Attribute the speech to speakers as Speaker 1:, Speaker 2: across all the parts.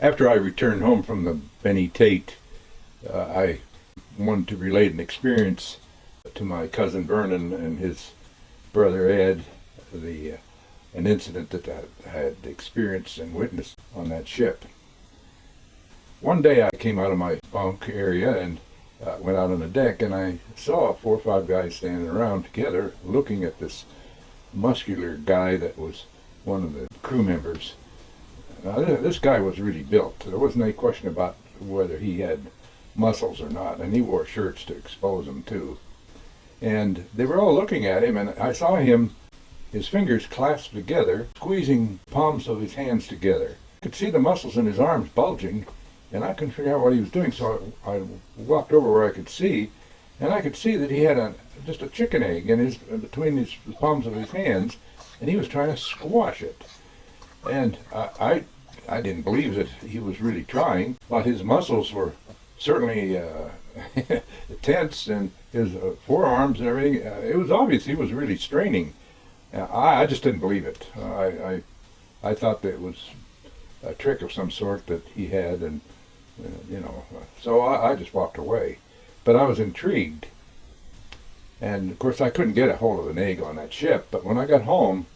Speaker 1: After I returned home from the Benny Tate, I wanted to relate an experience to my cousin Vernon and his brother Ed, an incident that I had experienced and witnessed on that ship. One day I came out of my bunk area and went out on the deck, and I saw 4 or 5 guys standing around together looking at this muscular guy that was one of the crew members. Now, this guy was really built. There wasn't any question about whether he had muscles or not, and he wore shirts to expose them too. And they were all looking at him, and I saw him, his fingers clasped together, squeezing palms of his hands together. I could see the muscles in his arms bulging, and I couldn't figure out what he was doing, so I walked over where I could see, and I could see that he had just a chicken egg between his palms of his hands, and he was trying to squash it. And I didn't believe that he was really trying, but his muscles were certainly tense, and his forearms and everything. It was obvious he was really straining. I just didn't believe it. I thought that it was a trick of some sort that he had, and so I just walked away. But I was intrigued, and of course I couldn't get a hold of an egg on that ship. But when I got home,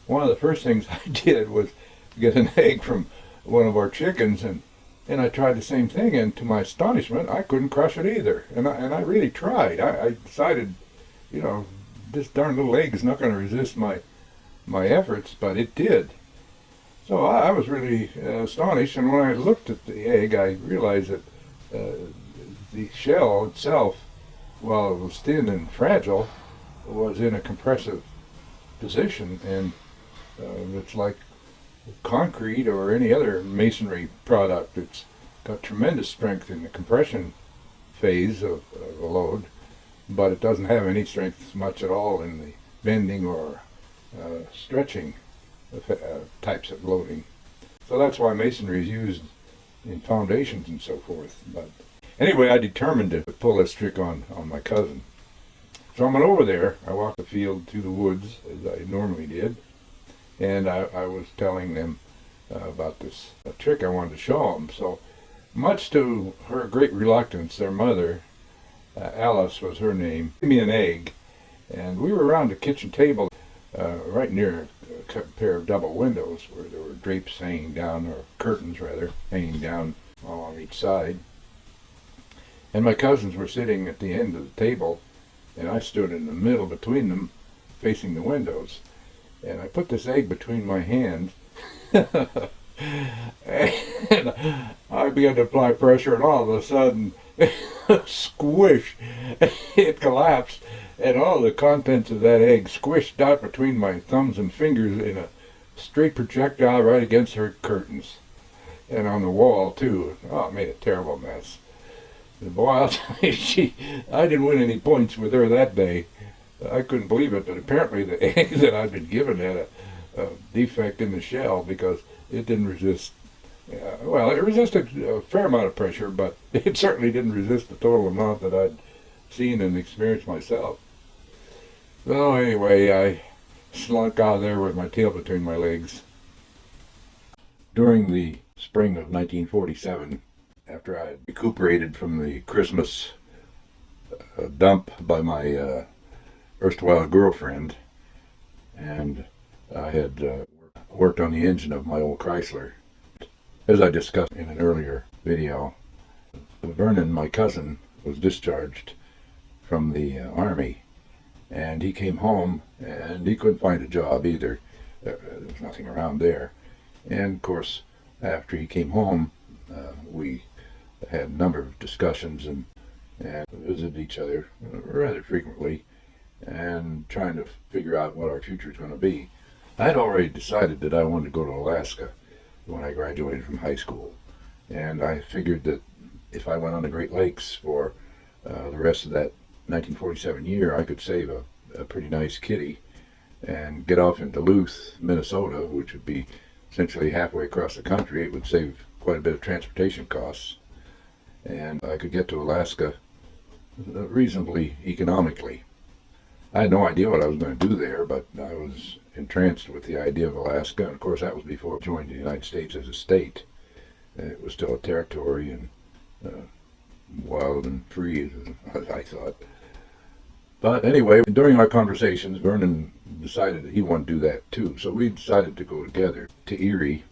Speaker 1: one of the first things I did was get an egg from one of our chickens, and I tried the same thing, and to my astonishment, I couldn't crush it either. And I really tried. I decided, this darn little egg is not going to resist my efforts, but it did. So I was really astonished, and when I looked at the egg, I realized that the shell itself, while it was thin and fragile, was in a compressive position, and it's like concrete or any other masonry product. It's got tremendous strength in the compression phase of a load, but it doesn't have any strength much at all in the bending or stretching types of loading. So that's why masonry is used in foundations and so forth. But anyway, I determined to pull this trick on my cousin. So I went over there. I walked the field through the woods as I normally did, and I was telling them about this trick I wanted to show them. So much to her great reluctance, their mother, Alice was her name, gave me an egg, and we were around the kitchen table right near a pair of double windows where there were drapes hanging down, or curtains rather, hanging down along each side. And my cousins were sitting at the end of the table, and I stood in the middle between them, facing the windows. And I put this egg between my hands, and I began to apply pressure, and all of a sudden, squish, it collapsed, and all the contents of that egg squished out between my thumbs and fingers in a straight projectile right against her curtains, and on the wall too. Oh, it made a terrible mess. And boy, I'll tell you, I didn't win any points with her that day. I couldn't believe it, but apparently the egg that I'd been given had a defect in the shell, because it didn't resist. Well, it resisted a fair amount of pressure, but it certainly didn't resist the total amount that I'd seen and experienced myself. So anyway, I slunk out of there with my tail between my legs. During the spring of 1947, after I had recuperated from the Christmas dump by my erstwhile girlfriend, and I had worked on the engine of my old Chrysler. As I discussed in an earlier video, Vernon, my cousin, was discharged from the Army, and he came home, and he couldn't find a job either. There was nothing around there. And of course, after he came home, we had a number of discussions and visited each other rather frequently, and trying to figure out what our future is going to be. I had already decided that I wanted to go to Alaska when I graduated from high school, and I figured that if I went on the Great Lakes for the rest of that 1947 year, I could save a pretty nice kitty and get off in Duluth, Minnesota, which would be essentially halfway across the country. It would save quite a bit of transportation costs, and I could get to Alaska reasonably economically. I had no idea what I was going to do there, but I was entranced with the idea of Alaska, and of course that was before I joined the United States as a state. It was still a territory and wild and free, as I thought. But anyway, during our conversations, Vernon decided that he wanted to do that too. So we decided to go together to Erie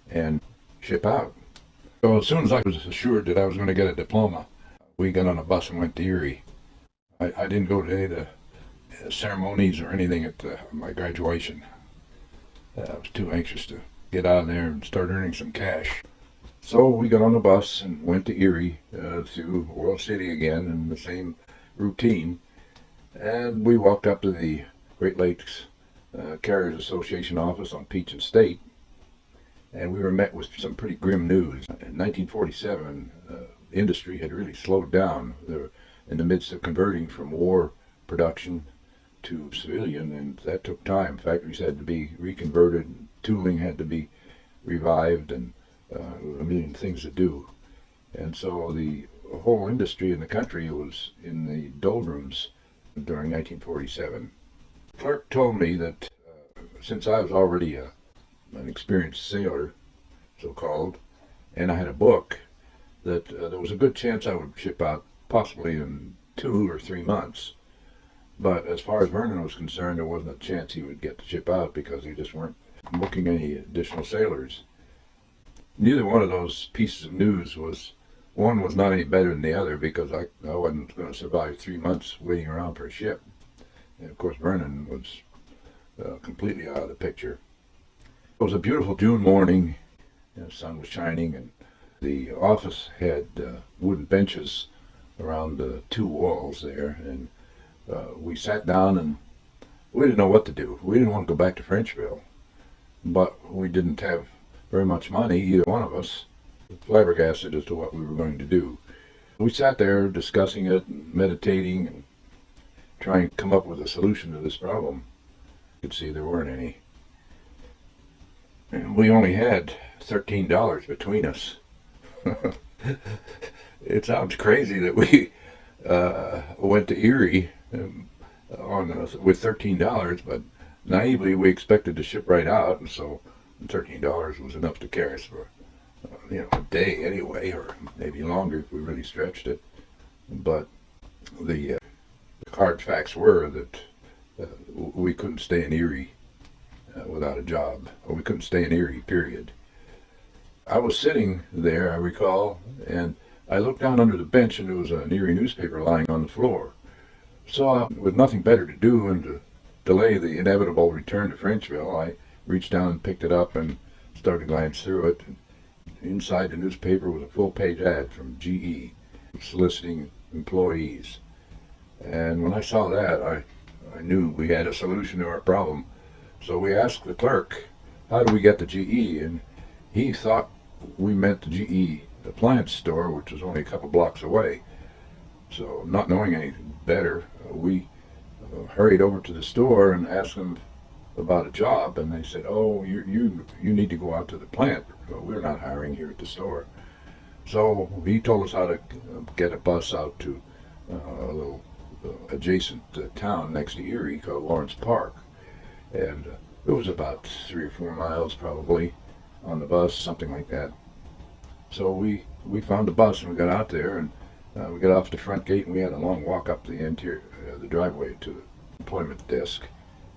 Speaker 1: and ship out. So as soon as I was assured that I was going to get a diploma, we got on a bus and went to Erie. I didn't go to any of the ceremonies or anything at my graduation. I was too anxious to get out of there and start earning some cash. So we got on the bus and went to Erie through Oil City again in the same routine. And we walked up to the Great Lakes Carriers Association office on Peach and State. And we were met with some pretty grim news. In 1947, the industry had really slowed down. They were in the midst of converting from war production to civilian, and that took time. Factories had to be reconverted, tooling had to be revived, and a million things to do. And so the whole industry in the country was in the doldrums during 1947. The clerk told me that since I was already an experienced sailor, so-called, and I had a book, that there was a good chance I would ship out possibly in 2 or 3 months. But as far as Vernon was concerned, there wasn't a chance he would get to ship out because they just weren't booking any additional sailors. Neither one of those pieces of news one was not any better than the other, because I wasn't going to survive 3 months waiting around for a ship. And of course Vernon was completely out of the picture. It was a beautiful June morning. The sun was shining, and the office had wooden benches around the 2 walls there, and we sat down and we didn't know what to do. We didn't want to go back to Frenchville, but we didn't have very much money, either one of us, flabbergasted as to what we were going to do. We sat there discussing it and meditating and trying to come up with a solution to this problem. You could see there weren't any. And we only had $13 between us. It sounds crazy that we went to Erie with $13, but naively we expected to ship right out, and so $13 was enough to carry us for a day anyway, or maybe longer if we really stretched it. But the hard facts were that we couldn't stay in Erie without a job, or we couldn't stay in Erie, period. I was sitting there, I recall, and I looked down under the bench, and there was an Erie newspaper lying on the floor. So with nothing better to do and to delay the inevitable return to Frenchville, I reached down and picked it up and started to glance through it. Inside the newspaper was a full-page ad from GE soliciting employees. And when I saw that, I knew we had a solution to our problem. So we asked the clerk, how do we get to GE? And he thought we meant the GE appliance store, which was only a couple blocks away. So not knowing anything better, we hurried over to the store and asked them about a job, and they said, oh, you need to go out to the plant. We're not hiring here at the store. So he told us how to get a bus out to a little adjacent town next to Erie called Lawrence Park. And it was about 3 or 4 miles probably on the bus, something like that. So we found the bus and we got out there, and we got off the front gate, and we had a long walk up the interior, the driveway to the employment desk.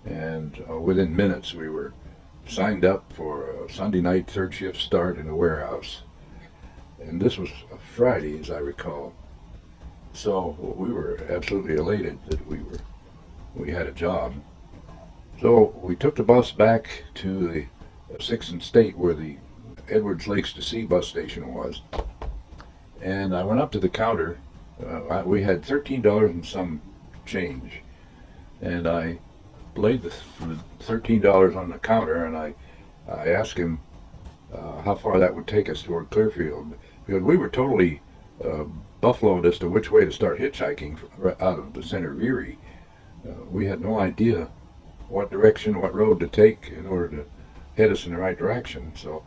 Speaker 1: And within minutes we were signed up for a Sunday night 3rd shift start in a warehouse. And this was a Friday, as I recall. So we were absolutely elated that we had a job. So we took the bus back to the 6th and State, where the Edwards Lakes to Sea bus station was. And I went up to the counter. We had $13 and some change. And I laid the $13 on the counter, and I asked him how far that would take us toward Clearfield, because we were totally buffaloed as to which way to start hitchhiking out of the center of Erie. We had no idea what direction, what road to take in order to head us in the right direction. So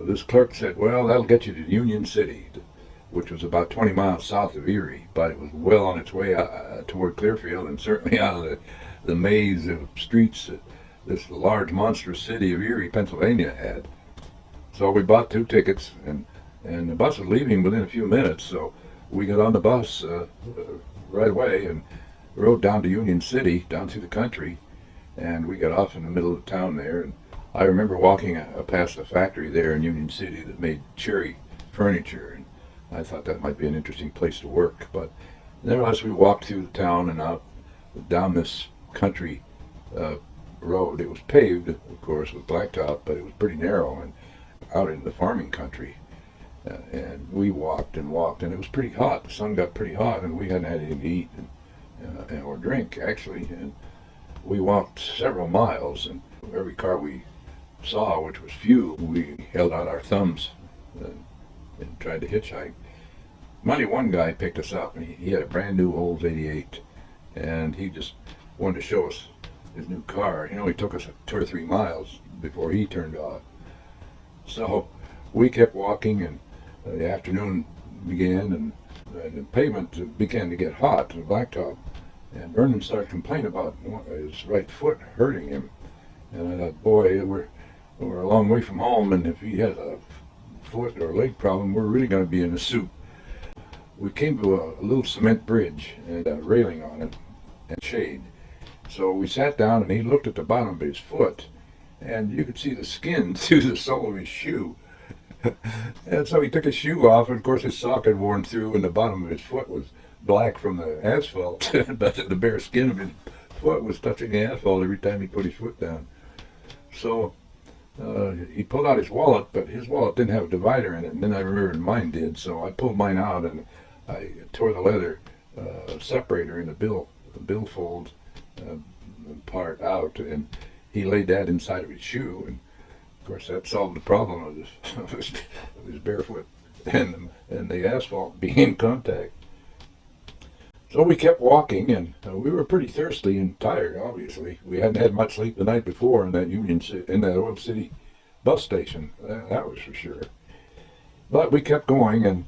Speaker 1: this clerk said, well, that'll get you to Union City, which was about 20 miles south of Erie, but it was well on its way toward Clearfield, and certainly out of the maze of streets that this large monstrous city of Erie, Pennsylvania had. So we bought 2 tickets, and the bus was leaving within a few minutes. So we got on the bus right away and rode down to Union City, down through the country, and we got off in the middle of town there. And I remember walking past a factory there in Union City that made cherry furniture, and I thought that might be an interesting place to work. But nevertheless, we walked through the town and out down this country road. It was paved, of course, with blacktop, but it was pretty narrow and out in the farming country. And we walked and walked, and it was pretty hot. The sun got pretty hot, and we hadn't had anything to eat or drink, actually. And we walked several miles, and every car we saw, which was few, we held out our thumbs and tried to hitchhike. Finally, one guy picked us up, and he had a brand new Olds 88, and he just wanted to show us his new car. He took us 2 or 3 miles before he turned off. So we kept walking, and the afternoon began, and the pavement began to get hot, the blacktop, and Vernon started complaining about his right foot hurting him. And I thought, boy, we're a long way from home, and if he has a foot or leg problem, we're really going to be in a soup. We came to a little cement bridge and a railing on it and shade. So we sat down, and he looked at the bottom of his foot, and you could see the skin through the sole of his shoe. And so he took his shoe off, and of course his sock had worn through, and the bottom of his foot was black from the asphalt. But the bare skin of his foot was touching the asphalt every time he put his foot down. So he pulled out his wallet, but his wallet didn't have a divider in it, and then I remembered mine did, so I pulled mine out, and I tore the leather separator in the billfold part out, and he laid that inside of his shoe, and of course that solved the problem of his barefoot and the asphalt being in contact. So we kept walking, and we were pretty thirsty and tired. Obviously, we hadn't had much sleep the night before in that Oil City bus station. That was for sure. But we kept going, and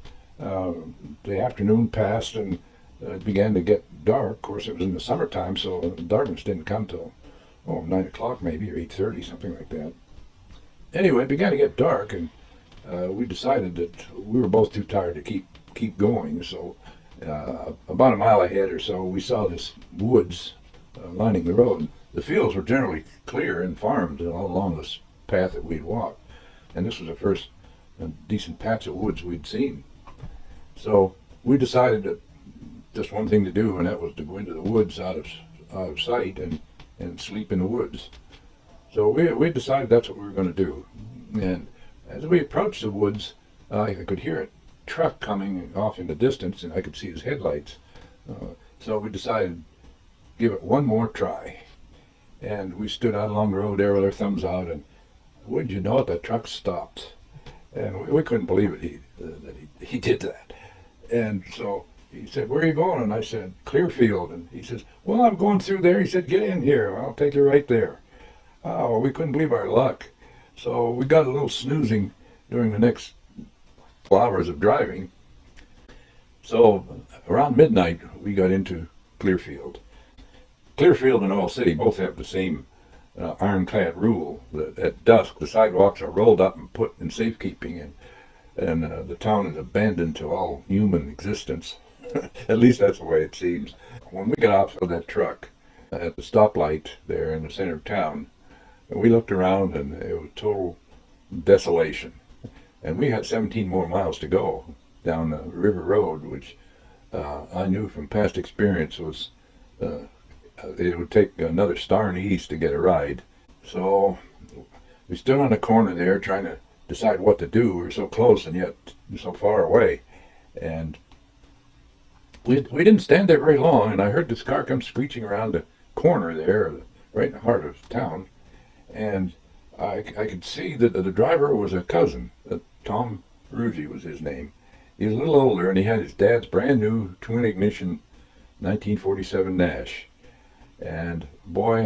Speaker 1: the afternoon passed, and it began to get dark. Of course, it was in the summertime, so darkness didn't come till 9 o'clock maybe, or 8:30, something like that. Anyway, it began to get dark, and we decided that we were both too tired to keep going. So about a mile ahead or so, we saw this woods lining the road. The fields were generally clear and farmed all along this path that we'd walked, and this was the first decent patch of woods we'd seen. So we decided that just one thing to do, and that was to go into the woods out of sight and sleep in the woods. So we decided that's what we were going to do. And as we approached the woods, I could hear a truck coming off in the distance, and I could see his headlights. So we decided give it one more try. And we stood out along the road there with our thumbs out, and wouldn't you know it, the truck stopped. And we couldn't believe it, that he did that. And so he said, "Where are you going?" And I said, "Clearfield." And he says, "Well, I'm going through there." He said, "Get in here. I'll take you right there." Oh, we couldn't believe our luck. So we got a little snoozing during the next hours of driving. So around midnight, we got into Clearfield. Clearfield and Oil City both have the same ironclad rule that at dusk the sidewalks are rolled up and put in safekeeping, and the town is abandoned to all human existence. At least that's the way it seems. When we got off of that truck at the stoplight there in the center of town, we looked around, and it was total desolation. And we had 17 more miles to go down the river road, which I knew from past experience was it would take another star in the east to get a ride. So we stood on a corner there trying to decide what to do. We were so close and yet so far away. And we didn't stand there very long, and I heard this car come screeching around the corner there, right in the heart of town. And I could see that the driver was a cousin. Tom Ruggie was his name. He was a little older, and he had his dad's brand new twin ignition 1947 Nash. And boy,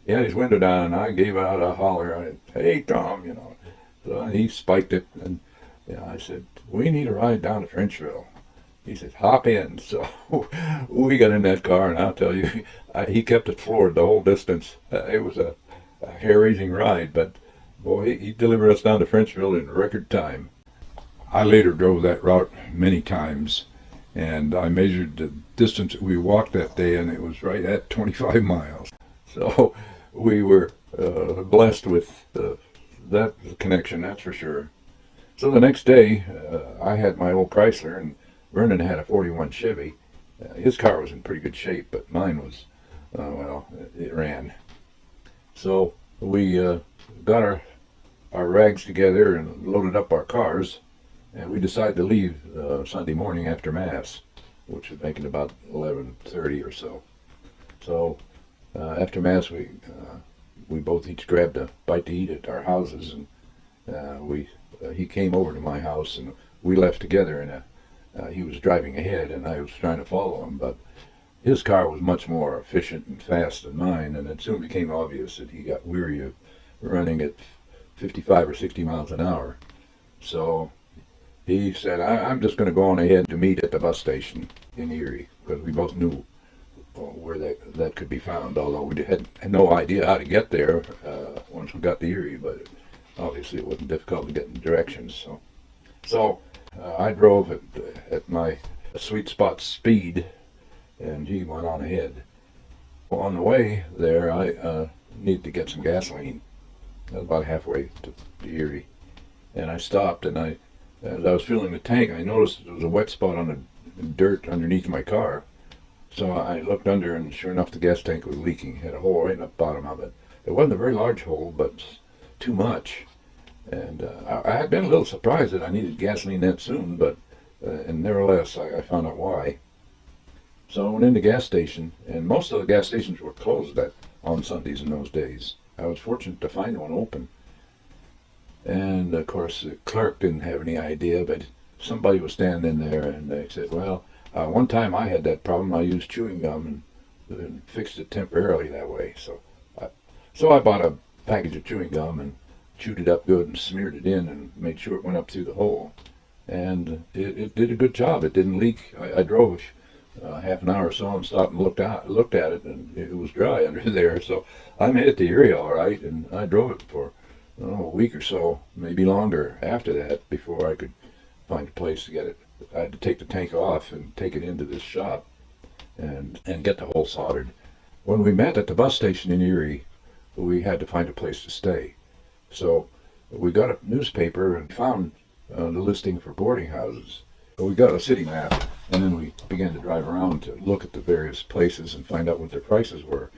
Speaker 1: he had his window down, and I gave out a holler. "Hey, Tom," So he spiked it, and I said, "We need a ride down to Frenchville." He said, "Hop in." So we got in that car, and I'll tell you, he kept it floored the whole distance. It was a hair-raising ride, but Well, he delivered us down to Frenchville in record time. I later drove that route many times, and I measured the distance that we walked that day, and it was right at 25 miles. So we were blessed with that connection, that's for sure. So the next day, I had my old Chrysler, and Vernon had a 41 Chevy. His car was in pretty good shape, but mine was, well, it ran. So we got our rags together and loaded up our cars, and we decided to leave Sunday morning after Mass, which would make it about 11:30 or so. So after Mass, we both each grabbed a bite to eat at our houses, and he came over to my house, and we left together. And he was driving ahead, and I was trying to follow him, but his car was much more efficient and fast than mine, and it soon became obvious that he got weary of running at 55 or 60 miles an hour. So he said, I'm just going to go on ahead to meet at the bus station in Erie, because we both knew where that could be found, although we had no idea how to get there once we got to Erie, but obviously it wasn't difficult to get in directions. So I drove at my sweet spot speed, and he went on ahead. Well, on the way there, I needed to get some gasoline. I was about halfway to Erie, and I stopped, and as I was filling the tank, I noticed there was a wet spot on the dirt underneath my car. So I looked under, and sure enough, the gas tank was leaking. It had a hole right in the bottom of it. It wasn't a very large hole, but too much. And I had been a little surprised that I needed gasoline that soon, but and nevertheless, I found out why. So I went in the gas station, and most of the gas stations were closed on Sundays in those days. I was fortunate to find one open. And of course, the clerk didn't have any idea, but somebody was standing there, and they said, well, one time I had that problem. I used chewing gum and fixed it temporarily that way. So I bought a package of chewing gum and chewed it up good and smeared it in and made sure it went up through the hole. And it did a good job. It didn't leak. I drove half an hour or so and stopped and looked at it, and it was dry under there. So I made it to Erie all right, and I drove it for a week or so, maybe longer after that, before I could find a place to get it. I had to take the tank off and take it into this shop and get the hole soldered. When we met at the bus station in Erie, we had to find a place to stay. So we got a newspaper and found the listing for boarding houses. We got a city map, and then we began to drive around to look at the various places and find out what their prices were.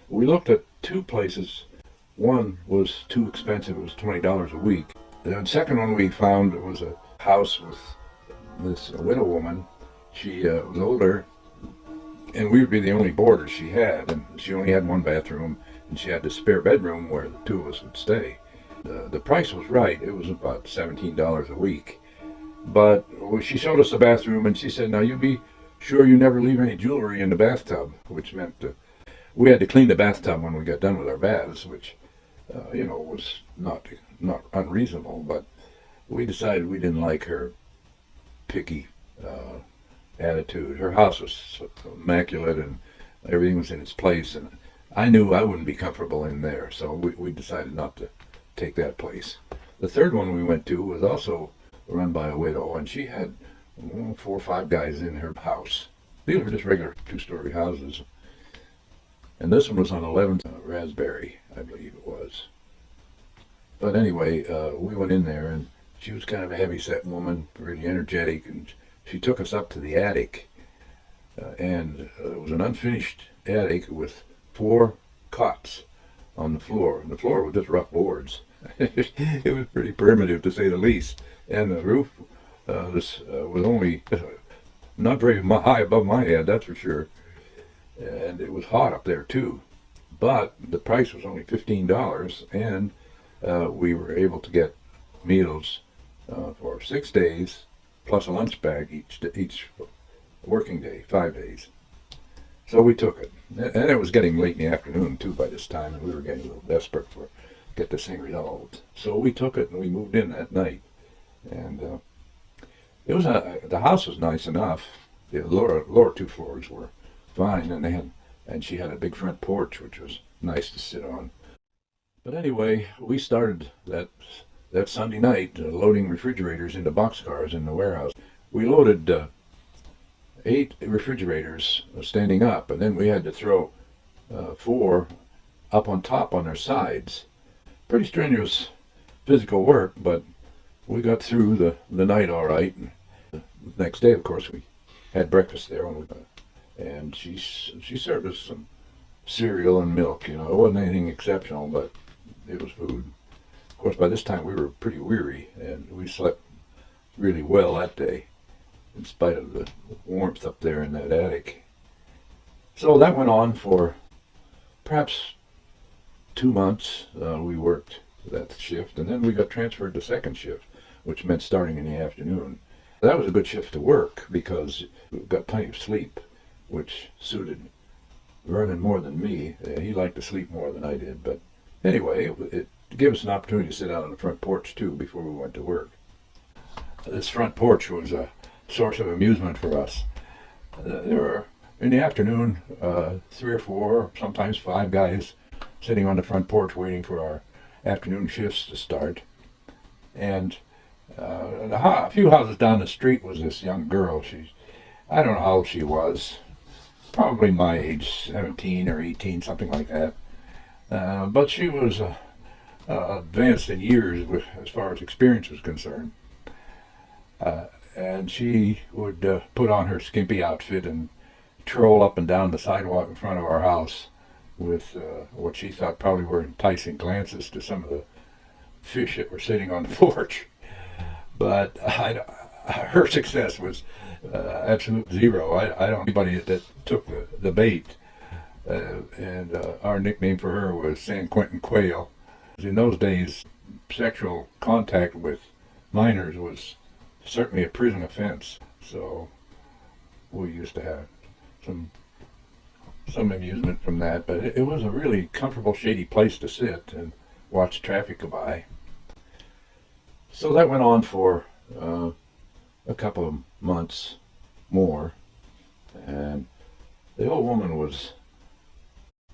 Speaker 1: We looked at two places. One was too expensive. It was $20 a week. The second one we found was a house with this widow woman. She was older, and we would be the only boarders she had, and she only had one bathroom, and she had the spare bedroom where the two of us would stay. The price was right. It was about $17 a week. But she showed us the bathroom, and she said, now you be sure you never leave any jewelry in the bathtub, which meant we had to clean the bathtub when we got done with our baths, which, was not unreasonable, but we decided we didn't like her picky attitude. Her house was immaculate, and everything was in its place, and I knew I wouldn't be comfortable in there, so we decided not to take that place. The third one we went to was also run by a widow, and she had 4 or 5 guys in her house. These were just regular 2-story houses. And this one was on 11th Raspberry, I believe it was. But anyway, we went in there, and she was kind of a heavy-set woman, really energetic, and she took us up to the attic. And it was an unfinished attic with 4 cots on the floor. And the floor was just rough boards. It was pretty primitive, to say the least. And the roof was only not very high above my head, that's for sure. And it was hot up there too. But the price was only $15, and we were able to get meals for 6 days, plus a lunch bag each working day, 5 days. So we took it. And it was getting late in the afternoon too by this time, and we were getting a little desperate to get this thing resolved. So we took it, and we moved in that night. And it was the house was nice enough. The lower 2 floors were fine, and she had a big front porch, which was nice to sit on. But anyway, we started that Sunday night loading refrigerators into boxcars in the warehouse. We loaded 8 refrigerators standing up, and then we had to throw 4 up on top on their sides. Pretty strenuous physical work, but we got through the night all right. And the next day, of course, we had breakfast there, and she served us some cereal and milk. It wasn't anything exceptional, but it was food. Of course, by this time we were pretty weary, and we slept really well that day, in spite of the warmth up there in that attic. So that went on for perhaps 2 months. We worked that shift, and then we got transferred to second shift, which meant starting in the afternoon. That was a good shift to work because we got plenty of sleep, which suited Vernon more than me. He liked to sleep more than I did, but anyway, it gave us an opportunity to sit out on the front porch too before we went to work. This front porch was a source of amusement for us. There were, in the afternoon, 3 or 4, sometimes 5 guys sitting on the front porch waiting for our afternoon shifts to start. And a few houses down the street was this young girl. I don't know how old she was, probably my age, 17 or 18, something like that. But she was advanced in years as far as experience was concerned. And she would put on her skimpy outfit and troll up and down the sidewalk in front of our house with what she thought probably were enticing glances to some of the fish that were sitting on the porch. But her success was absolute zero. I don't know anybody that took the bait. And our nickname for her was San Quentin Quail. In those days, sexual contact with minors was certainly a prison offense. So we used to have some amusement from that. But it was a really comfortable, shady place to sit and watch traffic go by. So that went on for a couple of months more, and the old woman was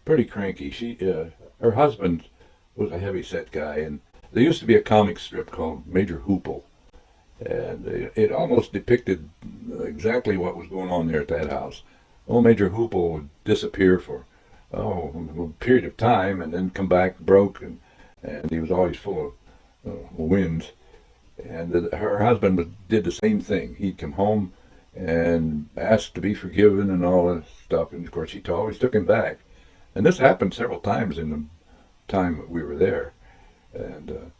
Speaker 1: pretty cranky. Her husband was a heavy-set guy, and there used to be a comic strip called Major Hoople, and it almost depicted exactly what was going on there at that house. Old Major Hoople would disappear for a period of time, and then come back broke, and he was always full of wind. And her husband did the same thing. He'd come home and ask to be forgiven and all that stuff, and of course she always took him back. And this happened several times in the time that we were there. And,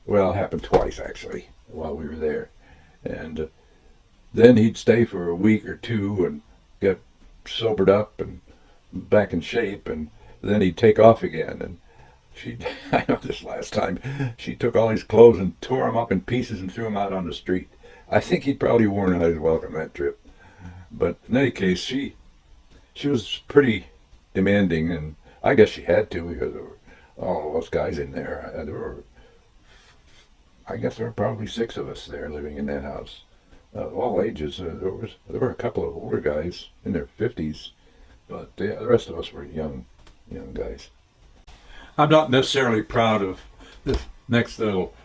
Speaker 1: well, it happened twice, actually, while we were there. And then he'd stay for a week or 2 and get sobered up and back in shape, and then he'd take off again. And I know this last time, she took all his clothes and tore them up in pieces and threw them out on the street. I think he'd probably worn out his welcome that trip. But in any case, she was pretty demanding, and I guess she had to because there were all those guys in there. I guess there were probably 6 of us there living in that house, all ages. There were a couple of older guys in their 50s, but the rest of us were young guys. I'm not necessarily proud of this next little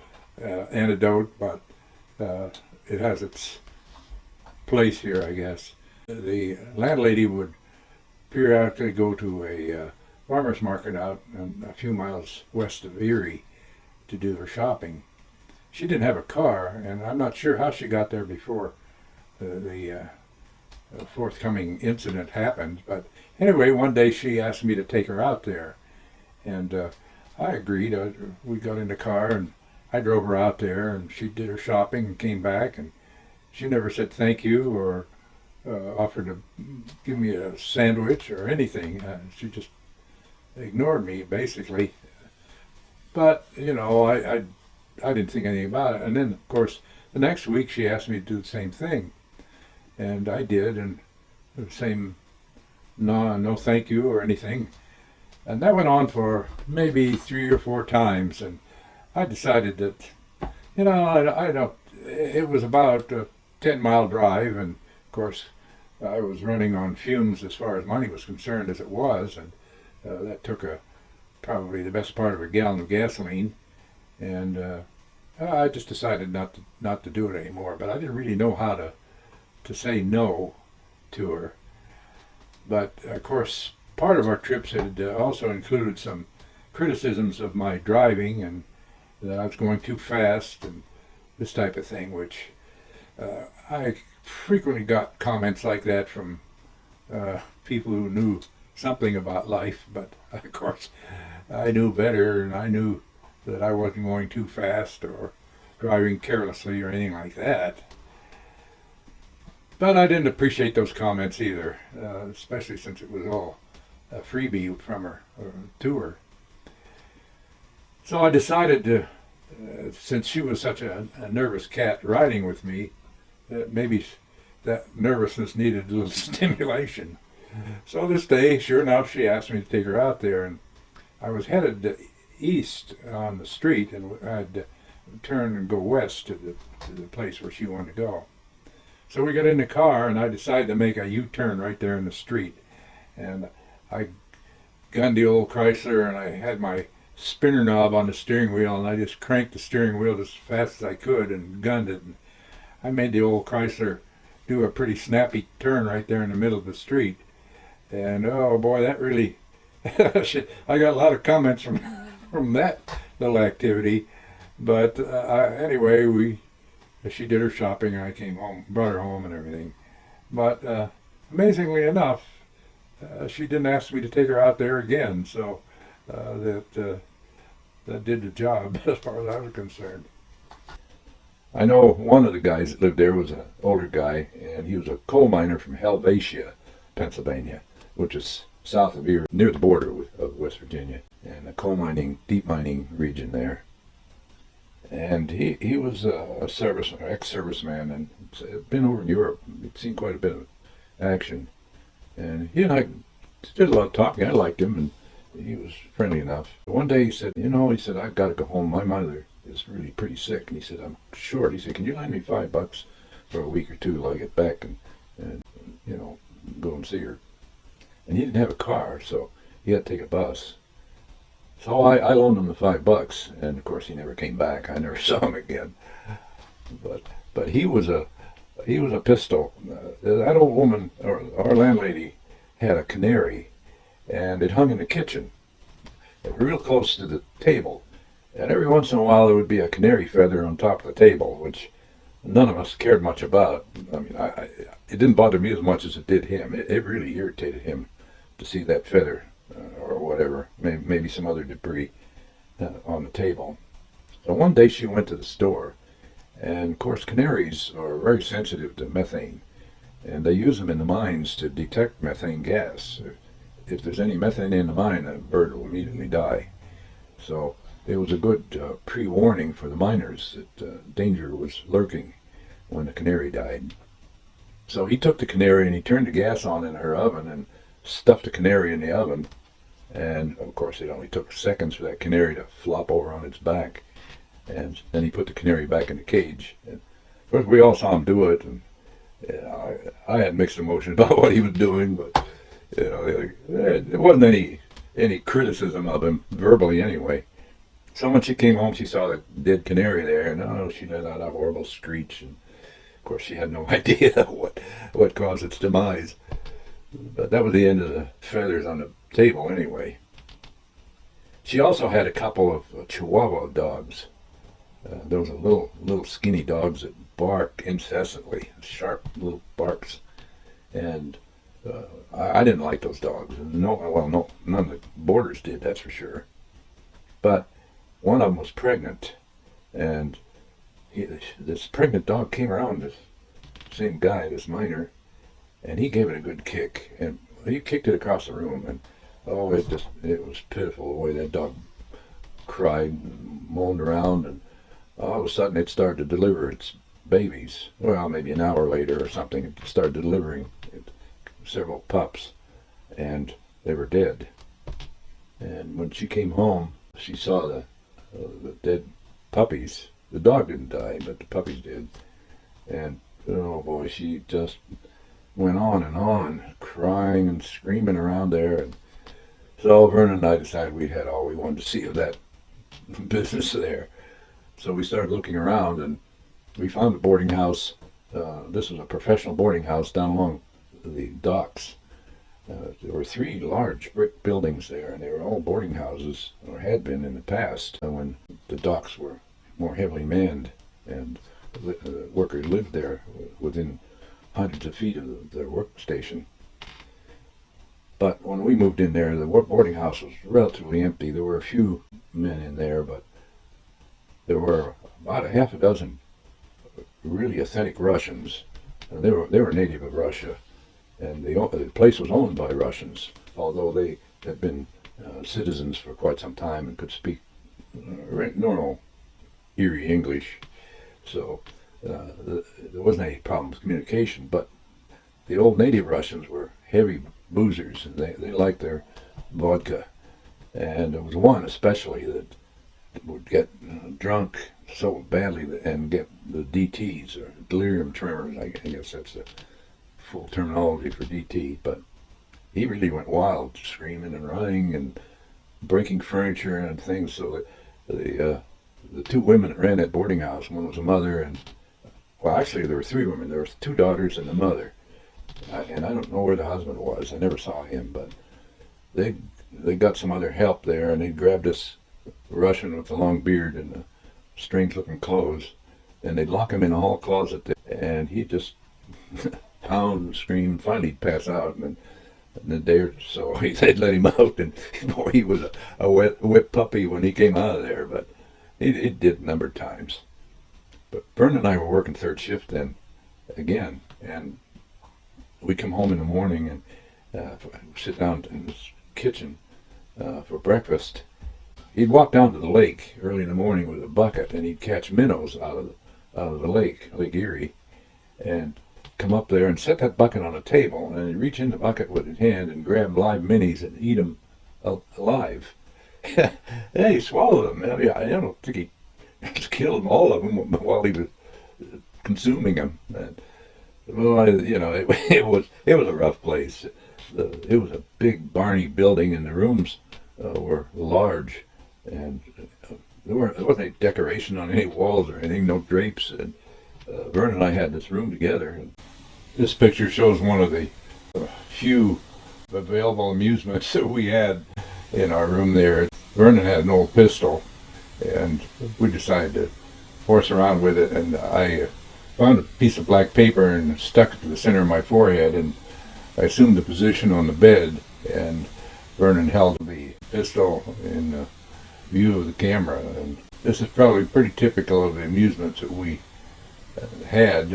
Speaker 1: anecdote, but it has its place here, I guess. The landlady would periodically go to a farmer's market out a few miles west of Erie to do her shopping. She didn't have a car, and I'm not sure how she got there before the forthcoming incident happened. But anyway, one day she asked me to take her out there. And I agreed. We got in the car, and I drove her out there, and she did her shopping and came back, and she never said thank you or offered to give me a sandwich or anything. She just ignored me, basically. But, I didn't think anything about it. And then, of course, the next week she asked me to do the same thing. And I did, and the same no thank you or anything. And that went on for maybe 3 or 4 times, and I decided that, I don't. It was about a 10-mile drive, and of course, I was running on fumes as far as money was concerned as it was, and that took a probably the best part of a gallon of gasoline, and I just decided not to do it anymore. But I didn't really know how to say no to her. But of course, part of our trips had also included some criticisms of my driving and that I was going too fast and this type of thing, which I frequently got comments like that from people who knew something about life. But of course, I knew better, and I knew that I wasn't going too fast or driving carelessly or anything like that. But I didn't appreciate those comments either, especially since it was all a freebie from her to her. So I decided to, since she was such a nervous cat riding with me, that maybe that nervousness needed a little stimulation. So this day, sure enough, she asked me to take her out there, and I was headed east on the street, and I'd turn and go west to the place where she wanted to go. So we got in the car, and I decided to make a U-turn right there in the street. And I gunned the old Chrysler, and I had my spinner knob on the steering wheel, and I just cranked the steering wheel as fast as I could and gunned it. And I made the old Chrysler do a pretty snappy turn right there in the middle of the street. And oh boy, that really, I got a lot of comments from that little activity. But anyway, she did her shopping, and I came home, brought her home and everything. But amazingly enough, she didn't ask me to take her out there again, so that did the job as far as I was concerned. I know one of the guys that lived there was an older guy, and he was a coal miner from Helvetia, Pennsylvania, which is south of Erie, near the border of West Virginia, and a coal mining, deep mining region there. And he was a ex-serviceman, and been over in Europe. He'd seen quite a bit of action. And he and I did a lot of talking. I liked him, and he was friendly enough. One day he said, I've got to go home. My mother is really pretty sick. And he said, I'm short. He said, can you lend me $5 for a week or two till I get back and go and see her? And he didn't have a car, so he had to take a bus. So I loaned him the $5, and of course he never came back. I never saw him again. But he was a pistol. That old woman, or our landlady, had a canary, and it hung in the kitchen, real close to the table. And every once in a while there would be a canary feather on top of the table, which none of us cared much about. I mean, it didn't bother me as much as it did him. It really irritated him to see that feather. Or whatever, maybe some other debris on the table. So one day she went to the store, and of course canaries are very sensitive to methane, and they use them in the mines to detect methane gas. If there's any methane in the mine, the bird will immediately die. So it was a good pre-warning for the miners that danger was lurking when the canary died. So he took the canary and he turned the gas on in her oven and stuffed the canary in the oven. And of course it only took seconds for that canary to flop over on its back. And then he put the canary back in the cage. And of course we all saw him do it, and I had mixed emotions about what he was doing, but there wasn't any criticism of him, verbally anyway. So when she came home, she saw the dead canary there, and she let out a horrible screech. And of course she had no idea what caused its demise. But that was the end of the feathers on the table anyway. She also had a couple of Chihuahua dogs. Those are little skinny dogs that bark incessantly, sharp little barks. And I didn't like those dogs. No, none of the boarders did, that's for sure. But one of them was pregnant, and this pregnant dog came around, this same guy, this miner, and he gave it a good kick, and he kicked it across the room, and it was pitiful the way that dog cried and moaned around, and all of a sudden it started to deliver its babies. Well, maybe an hour later or something, it started delivering several pups, and they were dead. And when she came home, she saw the dead puppies. The dog didn't die, but the puppies did. And oh boy, she just went on and on, crying and screaming around there. And So Vernon and I decided we had all we wanted to see of that business there. So we started looking around, and we found a boarding house. This was a professional boarding house down along the docks. There were three large brick buildings there, and they were all boarding houses, or had been in the past, when the docks were more heavily manned, and workers lived there within hundreds of feet of their workstation. But when we moved in there, the boarding house was relatively empty. There were a few men in there, but there were about a half a dozen really authentic Russians. And they were native of Russia, and the place was owned by Russians, although they had been citizens for quite some time and could speak normal Erie English. So there wasn't any problem with communication, but the old native Russians were heavy boozers, and they liked their vodka. And there was one especially that would get drunk so badly and get the DTs, or delirium tremors. I guess that's the full terminology for DT. But he really went wild, screaming and running and breaking furniture and things. So the two women that ran that boarding house, one was a mother, and well, actually there were three women. There were two daughters and a mother. And I don't know where the husband was. I never saw him, but they got some other help there, and they grabbed this Russian with a long beard and strange-looking clothes, and they'd lock him in a hall closet there, and he'd just pound and scream. Finally, he'd pass out, and then in a day or so, they'd let him out, and boy, he was a wet puppy when he came out of there, but he did a number of times. But Vernon and I were working third shift then, again, and we'd come home in the morning and sit down in his kitchen for breakfast. He'd walk down to the lake early in the morning with a bucket, and he'd catch minnows out of the lake, Lake Erie, and come up there and set that bucket on a table, and he'd reach in the bucket with his hand and grab live minnies and eat them alive. Yeah, he swallowed them. I don't think he killed all of them while he was consuming them. Well, it was a rough place. It was a big barny building, and the rooms were large, and there wasn't any decoration on any walls or anything, no drapes. And Vern and I had this room together. And this picture shows one of the few available amusements that we had in our room there. Vernon had an old pistol, and we decided to horse around with it, and I found a piece of black paper and stuck it to the center of my forehead, and I assumed the position on the bed, and Vernon held the pistol in view of the camera. And this is probably pretty typical of the amusements that we had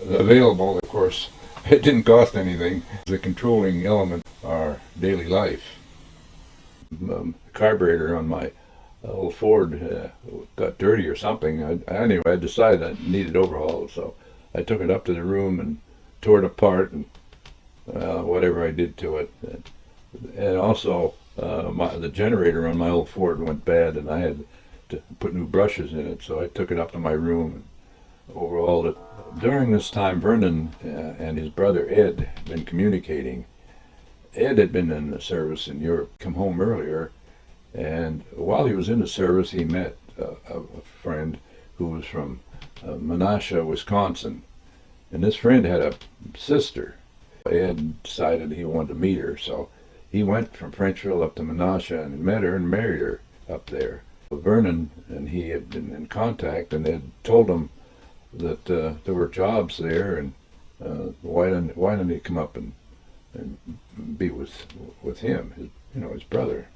Speaker 1: available. Of course, it didn't cost anything. The controlling element of our daily life. The carburetor on my old Ford got dirty or something. Anyway, I decided I needed overhaul, so I took it up to the room and tore it apart, and whatever I did to it. And also, the generator on my old Ford went bad, and I had to put new brushes in it, so I took it up to my room and overhauled it. During this time, Vernon and his brother Ed had been communicating. Ed had been in the service in Europe, come home earlier, and while he was in the service, he met a friend who was from Menasha, Wisconsin. And this friend had a sister. Ed decided he wanted to meet her, so he went from Frenchville up to Menasha and met her and married her up there. Vernon and he had been in contact, and Ed told him that there were jobs there, and why didn't he come up and be with him, his brother.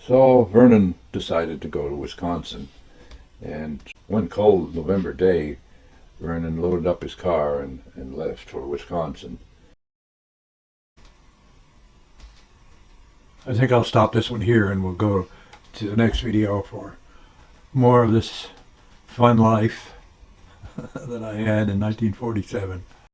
Speaker 1: So Vernon decided to go to Wisconsin, and one cold November day, Vernon loaded up his car and left for Wisconsin. I think I'll stop this one here, and we'll go to the next video for more of this fun life that I had in 1947.